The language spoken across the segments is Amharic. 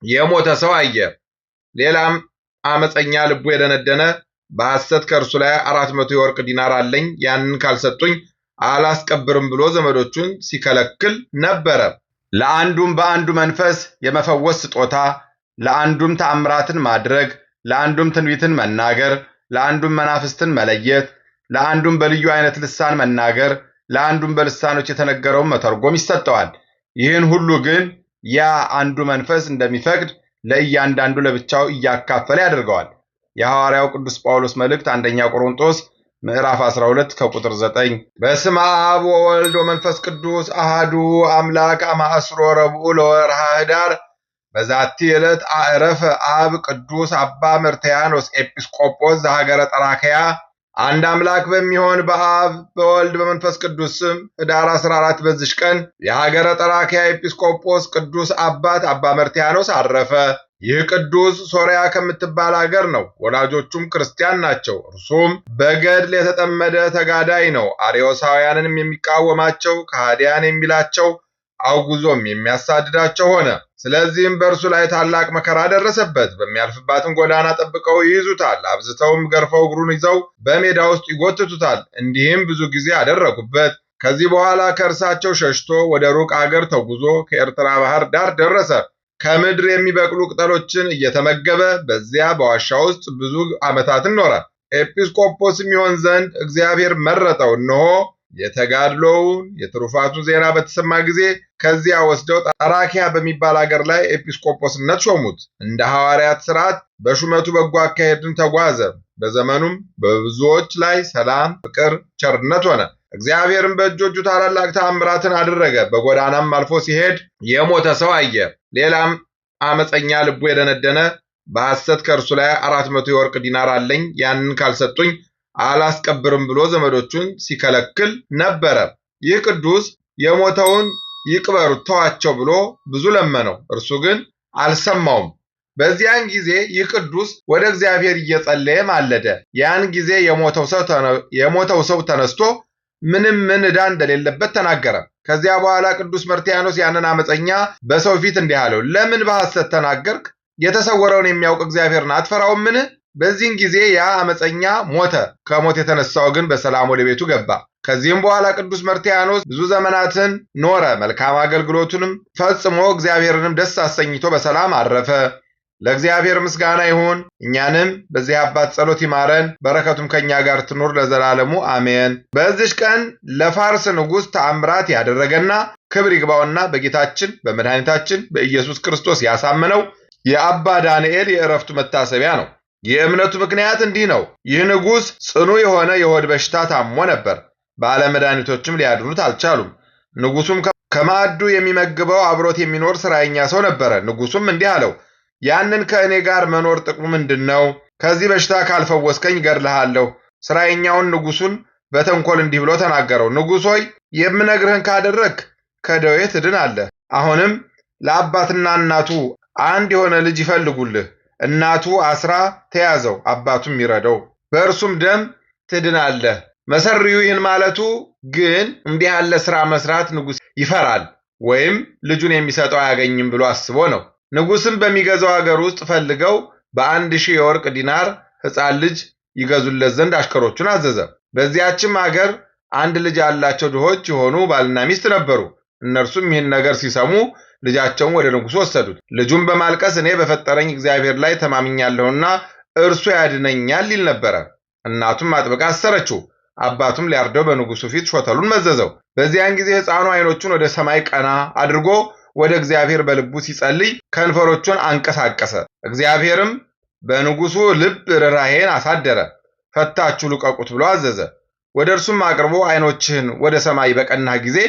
የሞተ ሰው አየ። ሌላም አመፀኛ ልቡ የደነደነ በሐሰት ከእርሱ ላይ 400 የወርቅ ዲናር አለኝ፣ ያንን ካልሰጡኝ አላስቀብርም ብሎ ዘመዶቹን ሲከለክል ነበረ። ለአንዱም በአንዱ መንፈስ የመፈወስ ስጦታ፣ ለአንዱም ተአምራትን ማድረግ፣ ለአንዱም ትንቢትን መናገር፣ ለአንዱም መናፍስትን መለየት፣ ለአንዱም በልዩ አይነት ልሳን መናገር፣ ለአንዱም በልሳኖች የተነገረውን መተርጎም ይሰጠዋል። ይህን ሁሉ ግን ያ አንዱ መንፈስ እንደሚፈቅድ ለእያንዳንዱ ለብቻው እያካፈለ ያደርገዋል። የሐዋርያው ቅዱስ ጳውሎስ መልእክት አንደኛ ቆሮንቶስ ምዕራፍ 12 ከቁጥር 9። በስመ አብ ወወልድ ወመንፈስ ቅዱስ አሃዱ አምላክ አማእስሮ ረቡዕ ለወርሃ ኅዳር በዛቲ ዕለት አዕረፈ አብ ቅዱስ አባ መርትያኖስ ኤጲስቆጶስ ዘሀገረ ጠራክያ። አንድ አምላክ በሚሆን በአብ በወልድ በመንፈስ ቅዱስ ስም ኅዳር 14 በዚች ቀን የሀገረ ጠራክያ ኤጲስቆጶስ ቅዱስ አባት አባ መርትያኖስ አረፈ። ይህ ቅዱስ ሶርያ ከምትባል አገር ነው። ወላጆቹም ክርስቲያን ናቸው። እርሱም በገድል የተጠመደ ተጋዳይ ነው። አርዮሳውያንንም የሚቃወማቸው ከሃዲያን የሚላቸው አውግዞም የሚያሳድዳቸው ሆነ። ስለዚህም በእርሱ ላይ ታላቅ መከራ ደረሰበት። በሚያልፍባትም ጎዳና ጠብቀው ይይዙታል። አብዝተውም ገርፈው እግሩን ይዘው በሜዳ ውስጥ ይጎትቱታል። እንዲህም ብዙ ጊዜ አደረጉበት። ከዚህ በኋላ ከእርሳቸው ሸሽቶ ወደ ሩቅ አገር ተጉዞ ከኤርትራ ባህር ዳር ደረሰ። ከምድር የሚበቅሉ ቅጠሎችን እየተመገበ በዚያ በዋሻ ውስጥ ብዙ ዓመታትን ኖረ። ኤጲስቆጶስም ይሆን ዘንድ እግዚአብሔር መረጠው። እነሆ የተጋድሎውን የትሩፋቱን ዜና በተሰማ ጊዜ ከዚያ ወስደው ጠራኪያ በሚባል አገር ላይ ኤጲስቆጶስነት ሾሙት። እንደ ሐዋርያት ሥርዓት በሹመቱ በጎ አካሄድን ተጓዘ። በዘመኑም በብዙዎች ላይ ሰላም፣ ፍቅር፣ ቸርነት ሆነ። እግዚአብሔርም በእጆቹ ታላላቅ ተአምራትን አደረገ። በጎዳናም አልፎ ሲሄድ የሞተ ሰው አየ። ሌላም አመፀኛ ልቡ የደነደነ በሐሰት ከእርሱ ላይ 400 የወርቅ ዲናር አለኝ፣ ያንን ካልሰጡኝ አላስቀብርም ብሎ ዘመዶቹን ሲከለክል ነበረ። ይህ ቅዱስ የሞተውን ይቅበሩት ተዋቸው ብሎ ብዙ ለመነው፣ እርሱ ግን አልሰማውም። በዚያን ጊዜ ይህ ቅዱስ ወደ እግዚአብሔር እየጸለየ ማለደ። ያን ጊዜ የሞተው ሰው ተነስቶ ምንም ዕዳ እንደሌለበት ተናገረ። ከዚያ በኋላ ቅዱስ መርትያኖስ ያንን አመፀኛ በሰው ፊት እንዲህ አለው፣ ለምን በሐሰት ተናገርክ? የተሰወረውን የሚያውቅ እግዚአብሔርን አትፈራውምን? በዚህን ጊዜ ያ አመፀኛ ሞተ። ከሞት የተነሳው ግን በሰላም ወደ ቤቱ ገባ። ከዚህም በኋላ ቅዱስ መርትያኖስ ብዙ ዘመናትን ኖረ። መልካም አገልግሎቱንም ፈጽሞ እግዚአብሔርንም ደስ አሰኝቶ በሰላም አረፈ። ለእግዚአብሔር ምስጋና ይሁን። እኛንም በዚህ አባት ጸሎት ይማረን፣ በረከቱም ከኛ ጋር ትኑር ለዘላለሙ አሜን። በዚች ቀን ለፋርስ ንጉሥ ተአምራት ያደረገና ክብር ይግባውና በጌታችን በመድኃኒታችን በኢየሱስ ክርስቶስ ያሳመነው የአባ ዳንኤል የዕረፍቱ መታሰቢያ ነው። የእምነቱ ምክንያት እንዲህ ነው። ይህ ንጉሥ ጽኑ የሆነ የሆድ በሽታ ታሞ ነበር። ባለመድኃኒቶችም ሊያድኑት አልቻሉም። ንጉሡም ከማዕዱ የሚመግበው አብሮት የሚኖር ሥራየኛ ሰው ነበረ። ንጉሡም እንዲህ አለው፣ ያንን ከእኔ ጋር መኖር ጥቅሙ ምንድን ነው? ከዚህ በሽታ ካልፈወስከኝ እገድልሃለሁ። ሥራየኛውን ንጉሡን በተንኮል እንዲህ ብሎ ተናገረው፣ ንጉሥ ሆይ የምነግርህን ካደረግህ ከደዌ ትድናለህ። አሁንም ለአባትና እናቱ አንድ የሆነ ልጅ ይፈልጉልህ። እናቱ አስራ ተያዘው፣ አባቱም ይረደው፣ በእርሱም ደም ትድናለህ። መሰሪው ይህን ማለቱ ግን እንዲህ ያለ ሥራ መስራት ንጉሥ ይፈራል ወይም ልጁን የሚሰጠው አያገኝም ብሎ አስቦ ነው። ንጉሥም በሚገዛው አገር ውስጥ ፈልገው በ1000 የወርቅ ዲናር ሕፃን ልጅ ይገዙለት ዘንድ አሽከሮቹን አዘዘ። በዚያችም አገር አንድ ልጅ ያላቸው ድሆች የሆኑ ባልና ሚስት ነበሩ። እነርሱም ይህን ነገር ሲሰሙ ልጃቸውን ወደ ንጉሡ ወሰዱት። ልጁም በማልቀስ እኔ በፈጠረኝ እግዚአብሔር ላይ ተማምኛለሁና እርሱ ያድነኛል ይል ነበረ። እናቱም አጥብቃ አሰረችው። አባቱም ሊያርደው በንጉሡ ፊት ሾተሉን መዘዘው። በዚያን ጊዜ ሕፃኑ ዓይኖቹን ወደ ሰማይ ቀና አድርጎ ወደ እግዚአብሔር በልቡ ሲጸልይ ከንፈሮቹን አንቀሳቀሰ። እግዚአብሔርም በንጉሡ ልብ ርኅራኄን አሳደረ። ፈታችሁ ልቀቁት ብሎ አዘዘ። ወደ እርሱም አቅርቦ ዓይኖችህን ወደ ሰማይ በቀናህ ጊዜ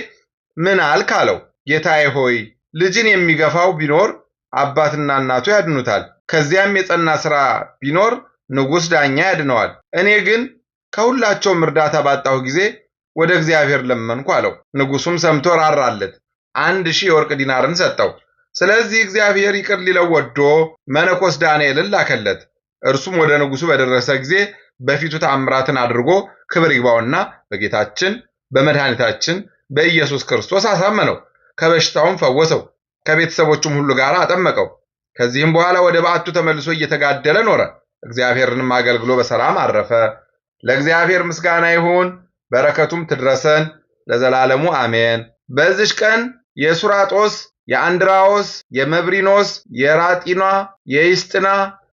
ምን አልክ አለው። ጌታዬ ሆይ ልጅን የሚገፋው ቢኖር አባትና እናቱ ያድኑታል። ከዚያም የጸና ሥራ ቢኖር ንጉሥ ዳኛ ያድነዋል። እኔ ግን ከሁላቸውም እርዳታ ባጣሁ ጊዜ ወደ እግዚአብሔር ለመንኩ አለው። ንጉሡም ሰምቶ ራራለት፣ 1000 የወርቅ ዲናርን ሰጠው። ስለዚህ እግዚአብሔር ይቅር ሊለው ወዶ መነኮስ ዳንኤልን ላከለት። እርሱም ወደ ንጉሡ በደረሰ ጊዜ በፊቱ ተአምራትን አድርጎ ክብር ይግባውና በጌታችን በመድኃኒታችን በኢየሱስ ክርስቶስ አሳመነው። ከበሽታውም ፈወሰው። ከቤተሰቦቹም ሁሉ ጋር አጠመቀው። ከዚህም በኋላ ወደ በዓቱ ተመልሶ እየተጋደለ ኖረ። እግዚአብሔርንም አገልግሎ በሰላም አረፈ። ለእግዚአብሔር ምስጋና ይሁን፣ በረከቱም ትድረሰን ለዘላለሙ አሜን። በዚች ቀን የሱራጦስ፣ የአንድራዎስ፣ የመብሪኖስ፣ የራጢኗ፣ የይስጥና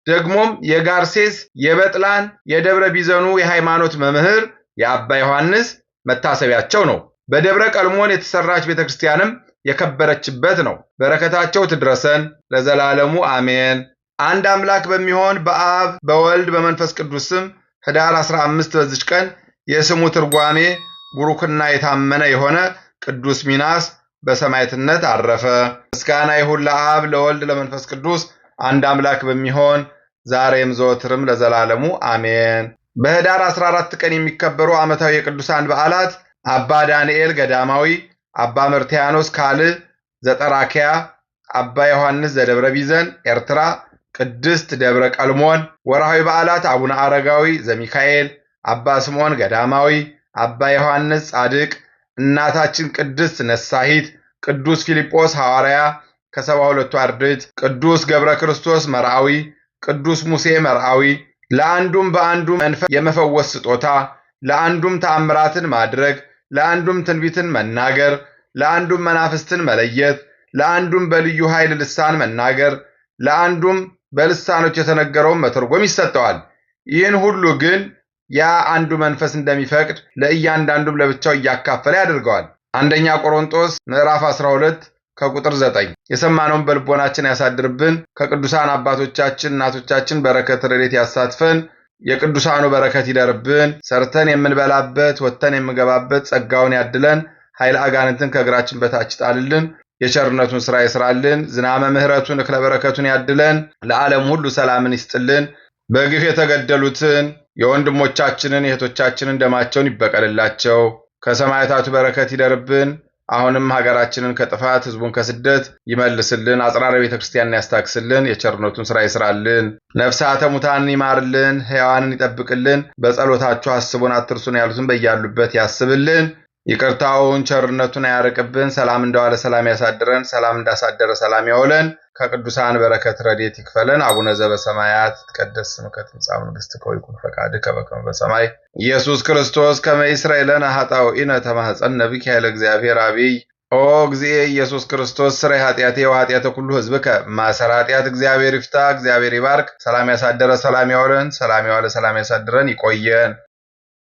ደግሞም የጋርሴስ፣ የበጥላን፣ የደብረ ቢዘኑ የሃይማኖት መምህር የአባ ዮሐንስ መታሰቢያቸው ነው። በደብረ ቀልሞን የተሰራች ቤተክርስቲያንም የከበረችበት ነው። በረከታቸው ትድረሰን ለዘላለሙ አሜን። አንድ አምላክ በሚሆን በአብ በወልድ በመንፈስ ቅዱስ ስም ኅዳር 15 በዚች ቀን የስሙ ትርጓሜ ቡሩክና የታመነ የሆነ ቅዱስ ሚናስ በሰማዕትነት አረፈ። ምስጋና ይሁን ለአብ ለወልድ ለመንፈስ ቅዱስ አንድ አምላክ በሚሆን ዛሬም ዘወትርም ለዘላለሙ አሜን። በኅዳር 14 ቀን የሚከበሩ ዓመታዊ የቅዱሳን በዓላት አባ ዳንኤል ገዳማዊ፣ አባ መርትያኖስ ካልዕ ዘጠራኪያ፣ አባ ዮሐንስ ዘደብረ ቢዘን ኤርትራ፣ ቅድስት ደብረ ቀልሞን። ወርሃዊ በዓላት አቡነ አረጋዊ ዘሚካኤል፣ አባ ስምዖን ገዳማዊ፣ አባ ዮሐንስ ጻድቅ፣ እናታችን ቅድስት ነሳሂት፣ ቅዱስ ፊልጶስ ሐዋርያ ከ72ቱ አርድእት፣ ቅዱስ ገብረ ክርስቶስ መርአዊ፣ ቅዱስ ሙሴ መርአዊ። ለአንዱም በአንዱ መንፈስ የመፈወስ ስጦታ፣ ለአንዱም ተአምራትን ማድረግ፣ ለአንዱም ትንቢትን መናገር፣ ለአንዱም መናፍስትን መለየት፣ ለአንዱም በልዩ ኃይል ልሳን መናገር፣ ለአንዱም በልሳኖች የተነገረውን መተርጎም ይሰጠዋል። ይህን ሁሉ ግን ያ አንዱ መንፈስ እንደሚፈቅድ ለእያንዳንዱም ለብቻው እያካፈለ ያደርገዋል። አንደኛ ቆሮንቶስ ምዕራፍ 12 ከቁጥር 9። የሰማነውን በልቦናችን ያሳድርብን። ከቅዱሳን አባቶቻችን እናቶቻችን በረከት ረድኤት ያሳትፈን። የቅዱሳኑ በረከት ይደርብን። ሰርተን የምንበላበት ወጥተን የምንገባበት ጸጋውን ያድለን። ኃይለ አጋንንትን ከእግራችን በታች ጣልልን። የቸርነቱን ሥራ ይስራልን። ዝናመ ምሕረቱን እክለ በረከቱን ያድለን። ለዓለም ሁሉ ሰላምን ይስጥልን። በግፍ የተገደሉትን የወንድሞቻችንን የእህቶቻችንን ደማቸውን ይበቀልላቸው። ከሰማዕታቱ በረከት ይደርብን። አሁንም ሀገራችንን ከጥፋት ሕዝቡን ከስደት ይመልስልን። አጽራረ ቤተ ክርስቲያንን ያስታክስልን። የቸርነቱን ሥራ ይስራልን። ነፍሳተ ሙታንን ይማርልን። ሕያዋንን ይጠብቅልን። በጸሎታችሁ አስቡን አትርሱን ያሉትን በያሉበት ያስብልን። ይቅርታውን ቸርነቱን አያርቅብን። ሰላም እንደዋለ ሰላም ያሳድረን። ሰላም እንዳሳደረ ሰላም ያውለን። ከቅዱሳን በረከት ረድኤት ይክፈለን። አቡነ ዘበሰማያት ይትቀደስ ስምከ ትምጻእ መንግሥትከ ወይኩን ፈቃድከ በከመ በሰማይ ኢየሱስ ክርስቶስ ከመ ይስረይ ለነ ኃጣውኢነ ተማኅፀነ ብከ ኃይለ እግዚአብሔር አብይ ኦ እግዚእ ኢየሱስ ክርስቶስ ስረይ ኃጢአቴ ወኃጢአተ ኩሉ ሕዝብከ ማሰረ ኃጢአት እግዚአብሔር ይፍታ። እግዚአብሔር ይባርክ። ሰላም ያሳደረ ሰላም ያውለን። ሰላም ያዋለ ሰላም ያሳድረን። ይቆየን።